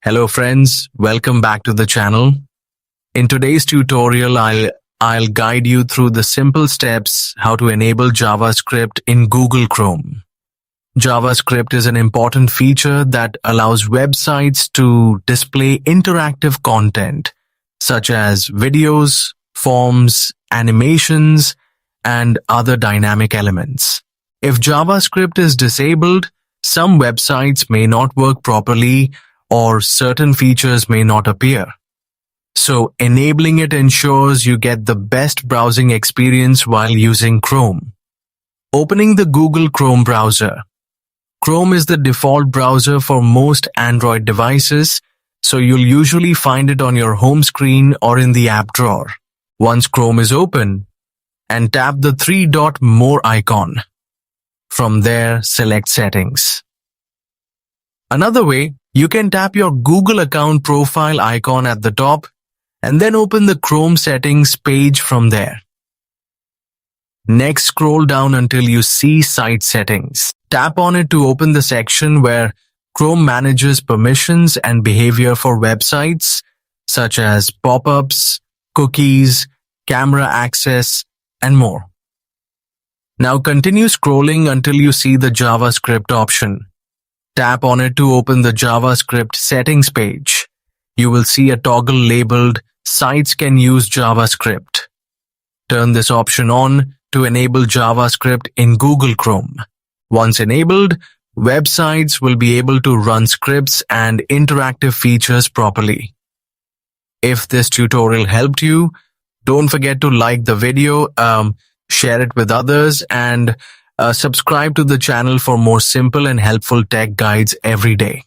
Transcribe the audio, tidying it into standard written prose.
Hello friends, welcome back to the channel. In today's tutorial, I'll guide you through the simple steps how to enable JavaScript in Google Chrome. JavaScript is an important feature that allows websites to display interactive content such as videos, forms, animations, and other dynamic elements. If JavaScript is disabled, some websites may not work properly or certain features may not appear. So enabling it ensures you get the best browsing experience while using Chrome. Opening the Google Chrome browser. Chrome is the default browser for most Android devices, so you'll usually find it on your home screen or in the app drawer. Once Chrome is open, and tap the three-dot More icon. From there, select Settings. Another way, you can tap your Google account profile icon at the top and then open the Chrome settings page from there. Next, scroll down until you see Site Settings. Tap on it to open the section where Chrome manages permissions and behavior for websites such as pop-ups, cookies, camera access, and more. Now continue scrolling until you see the JavaScript option. Tap on it to open the JavaScript settings page. You will see a toggle labeled Sites can use JavaScript. Turn this option on to enable JavaScript in Google Chrome. Once enabled, websites will be able to run scripts and interactive features properly. If this tutorial helped you, don't forget to like the video, share it with others, and subscribe to the channel for more simple and helpful tech guides every day.